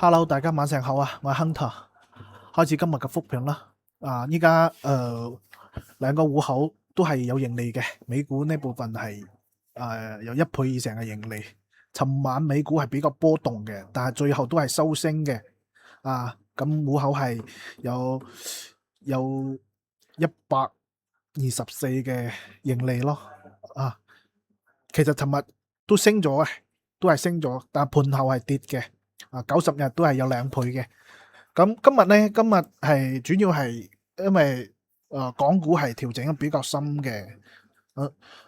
Hello，大家晚上好啊！我係 Hunter，開始今日嘅複評啦。依家兩個戶口都係有盈利嘅，美股呢部分係有1倍以上嘅盈利。尋晚美股係比較波動嘅，但係最後都係收升嘅。咁戶口係有124嘅盈利咯。其實尋日都升咗嘅，都係升咗，但係盤後係跌嘅。90日都係有2倍嘅。咁今日係主要係因為港股係調整得比較深嘅。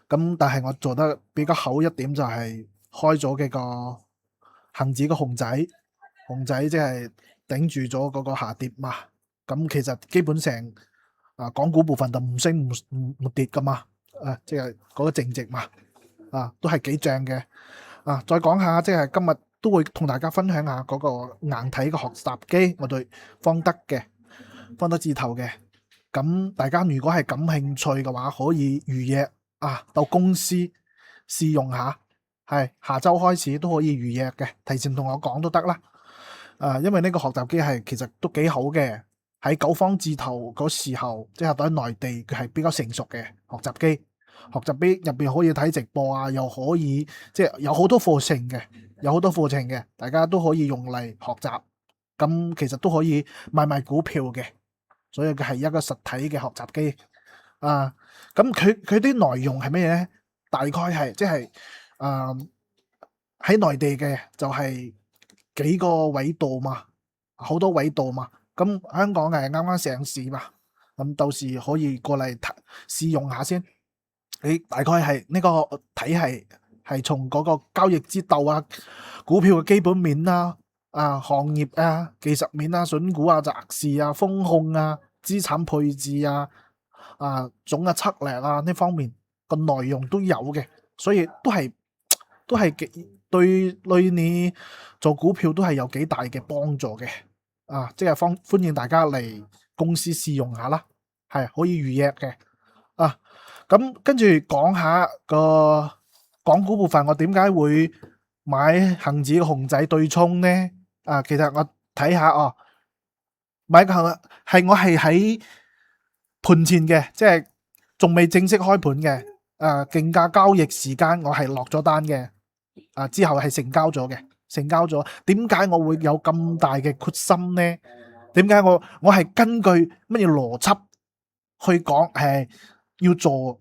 咁但係我做得比較好一點就係開咗幾個恒指嘅熊仔即係頂住咗嗰個下跌嘛。咁其實基本上港股部分就唔升唔跌噶嘛。即係嗰個淨值嘛。都係幾正嘅。再講下即係今日都會同大家分享下嗰個硬體嘅學習機，我對方德字頭嘅。咁大家如果係感興趣嘅話，可以預約到公司試用下，係下周開始都可以預約嘅，提前同我講都得啦。因為呢個學習機係其實都幾好嘅，喺九方字頭嗰時候，即係喺內地佢係比較成熟嘅學習機。學習機入邊可以睇直播又可以即係有好多課程嘅，大家都可以用嚟學習。咁其實都可以買股票嘅，所以佢係一個實體嘅學習機。咁佢啲內容係咩呢？大概係即係喺內地嘅就係幾個緯度嘛，好多緯度嘛。咁香港係啱啱上市嘛，咁到時可以過嚟試用下先。你大概係呢個體系係從嗰個交易之道股票嘅基本面行業技術面筍股擇時風控資產配置總嘅策略呢方面個內容都有嘅，所以都係對你做股票都係有幾大嘅幫助嘅。即係歡迎大家嚟公司試用下啦，係可以預約嘅。咁跟住講下個港股部分，我點解會買恒指嘅熊仔對沖呢？其實我睇下買個係我係喺盤前嘅，即係仲未正式開盤嘅。競價交易時間我係落咗單嘅。之後係成交咗。點解我會有咁大嘅決心呢？點解我係根據乜嘢邏輯去講係要做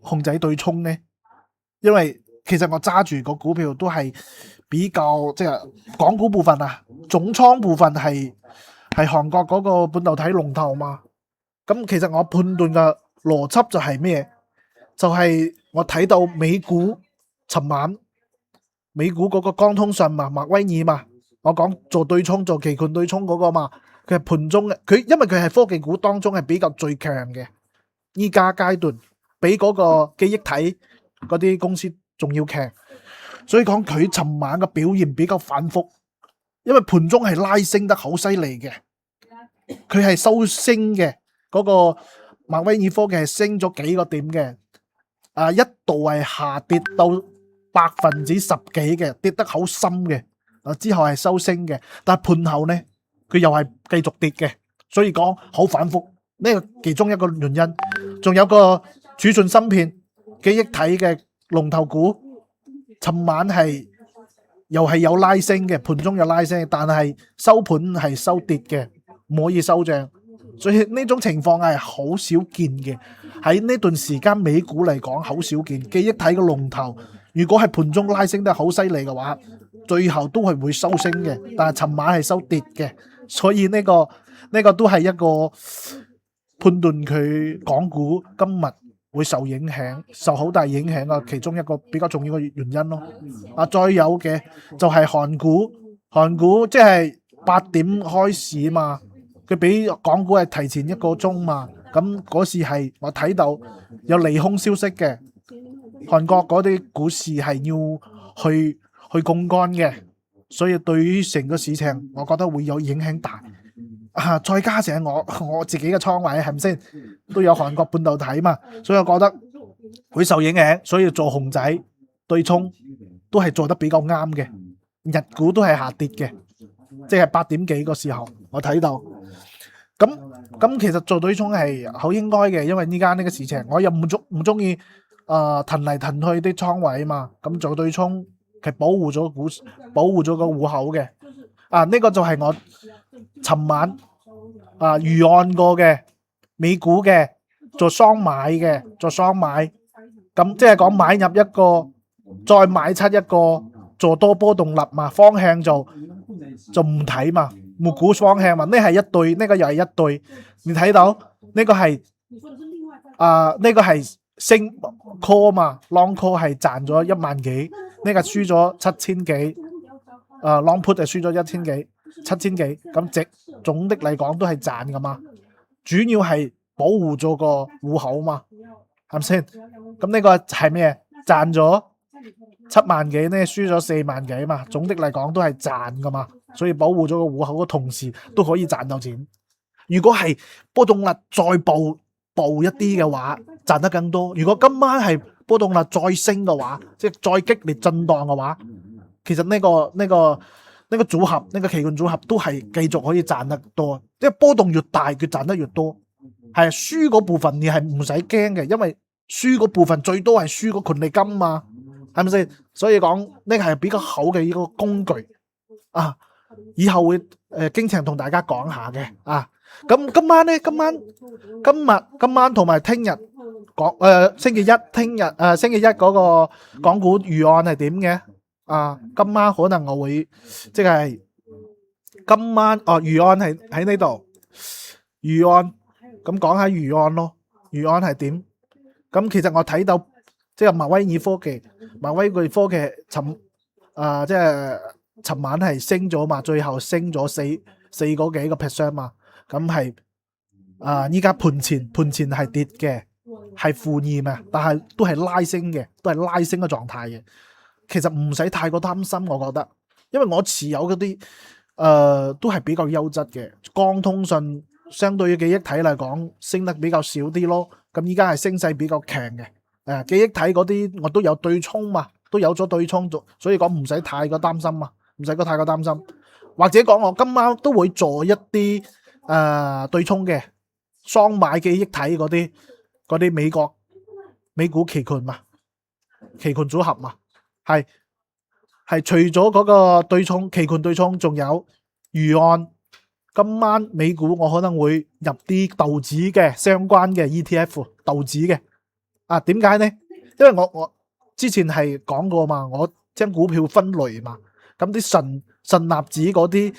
熊仔對沖呢？因為其實我揸住個股票都係比較即係港股部分總倉部分係韓國嗰個半導體龍頭嘛。咁其實我判斷嘅邏輯就係咩？就係我睇到美股尋晚美股嗰個江通訊麥威爾嘛，我講做對沖做期權對沖嗰個嘛，佢係盤中嘅，因為佢係科技股當中係比較最強嘅，依家階段比嗰個記憶體嗰啲公司仲要強，所以講佢尋晚嘅表現比較反覆，因為盤中係拉升得好犀利嘅，佢係收升嘅，嗰個麥威爾科技係升咗幾個點嘅。一度係下跌到10%幾嘅，跌得好深嘅。之後係收升嘅，但係盤後呢，佢又係繼續跌嘅，所以講好反覆。呢個其中一個原因，仲有個儲存芯片記憶體嘅龍頭股，尋晚又係有拉升嘅，盤中有拉升，但係收盤係收跌嘅，唔可以收賬。所以呢種情況係好少見嘅，喺呢段時間美股嚟講好少見。記憶體嘅龍頭如果係盤中拉升得好犀利嘅話，最後都係會收升嘅，但係尋晚係收跌嘅，所以呢個都係一個判斷佢港股今日會受好大影響嘅其中一個比較重要嘅原因咯。再有嘅就係韓股即係8點開市嘛，佢比港股係提前1個鐘嘛。咁嗰時係我睇到有利空消息嘅，韓國嗰啲股市係要去槓桿嘅，所以對於成個市場我覺得會有影響大。再加上我自己嘅倉位係咪先都有韓國半導體嘛，所以我覺得會受影響，所以做熊仔對沖都係做得比較啱嘅。日股都係下跌嘅。即係8點幾個時候我睇到。咁其實做對沖係好應該嘅，因為依家呢個市場我又唔中意騰嚟騰去啲倉位嘛，咁做對沖係保護咗個戶口嘅。呢個就係我尋晚預案過嘅美股嘅做雙買嘅，咁即係講買入一個再買出一個做多波動率嘛，方向就唔睇嘛，冇估方向嘛，呢係一對，呢個又係一對，你睇到呢個係呢個係升 call 嘛，long call 係賺咗1萬幾，呢個輸咗7000幾，long put 就輸咗7000幾，咁總的嚟講都係賺噶嘛，主要係保護咗個戶口嘛，係咪先？咁呢個係咩？賺咗7萬幾呢，輸咗4萬幾嘛，總的嚟講都係賺噶嘛，所以保護咗個戶口嘅同時都可以賺到錢。如果係波動率再暴一啲嘅話，賺得更多。如果今晚係波動率再升嘅話，即係再激烈震盪嘅話，其實呢個組合，呢個期權組合都係繼續可以賺得多。即係波動越大，佢賺得越多。係輸嗰部分你係唔使驚嘅，因為輸嗰部分最多係輸個權利金嘛，係咪先？所以講呢個係比較好嘅一個工具以後會經常同大家講下嘅咁今晚呢？今晚同埋聽日講星期一嗰個港股預案係點嘅？今晚可能我會即係今晚預案係喺呢度預案，咁講下預案咯。預案係點？咁其實我睇到即係麥威爾科技即係尋晚係升咗嘛，最後升咗四個幾個 percent 嘛，咁係依家盤前係跌嘅，係負2啊，但係都係拉升嘅狀態嘅。其實唔使太過擔心，我覺得，因為我持有嗰啲都係比較優質嘅。光通訊相對於記憶體嚟講升得比較少啲咯，咁依家係升勢比較強嘅。記憶體嗰啲我都有對沖嘛，都有咗對沖，所以講唔使太過擔心嘛，唔使太過擔心。或者講我今晚都會做一啲對沖嘅雙買記憶體嗰啲美股期權嘛，期權組合嘛，係除咗嗰個對沖期權對沖，仲有預案。今晚美股我可能會入啲道指嘅相關嘅 ETF， 道指嘅點解呢？因為我之前係講過嘛，我將股票分類嘛，咁啲神納指嗰啲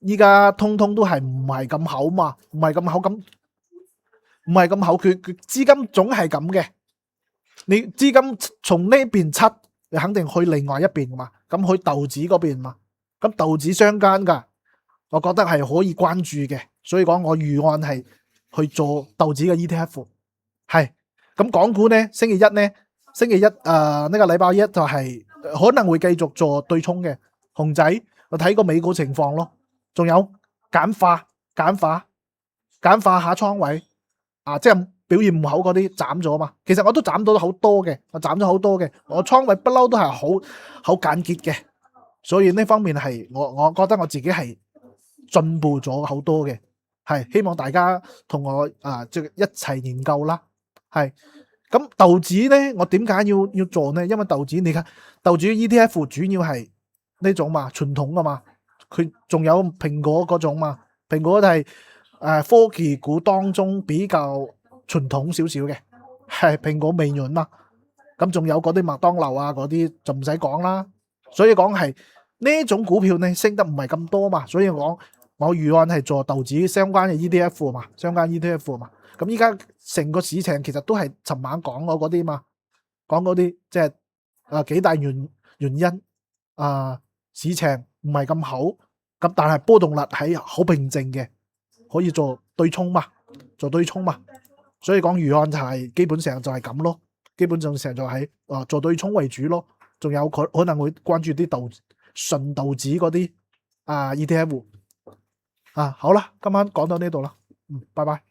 依家通通都係唔係咁好嘛，唔係咁好，佢資金總係咁嘅，你資金從呢邊出，你肯定去另外一邊噶嘛，咁去道指嗰邊嘛，咁道指相間噶，我覺得係可以關注嘅，所以講我預案係去做道指嘅 ETF。 係咁港股呢，星期一呢個禮拜一就係可能會繼續做對沖嘅熊仔，我睇個美股情況咯，仲有簡化下倉位即係表現唔好嗰啲斬咗嘛。其實我都斬到好多嘅，我倉位不嬲都係好簡潔嘅，所以呢方面係我覺得我自己係進步咗好多嘅，係希望大家同我即係一齊研究啦。係咁道指呢，我點解要做呢？因為道指你睇道指 ETF 主要係呢種嘛，傳統噶嘛，佢仲有蘋果嗰種嘛，蘋果就係科技股當中比較傳統少少嘅，係蘋果微軟嘛，咁仲有嗰啲麥當勞嗰啲就唔使講啦。所以講係呢種股票呢升得唔係咁多嘛，所以我預案係做道指相關嘅 ETF 嘛，咁依家成個市場其實都係尋晚講嗰啲嘛，講嗰啲即係幾大原因市場唔係咁好，咁但係波動率係好平靜嘅，可以做對沖嘛，所以講預案就係基本上就係咁咯，基本上成就係做對沖為主咯，仲有可能會關注啲純道指嗰啲ETF。好啦，今晚講到呢度啦，拜拜。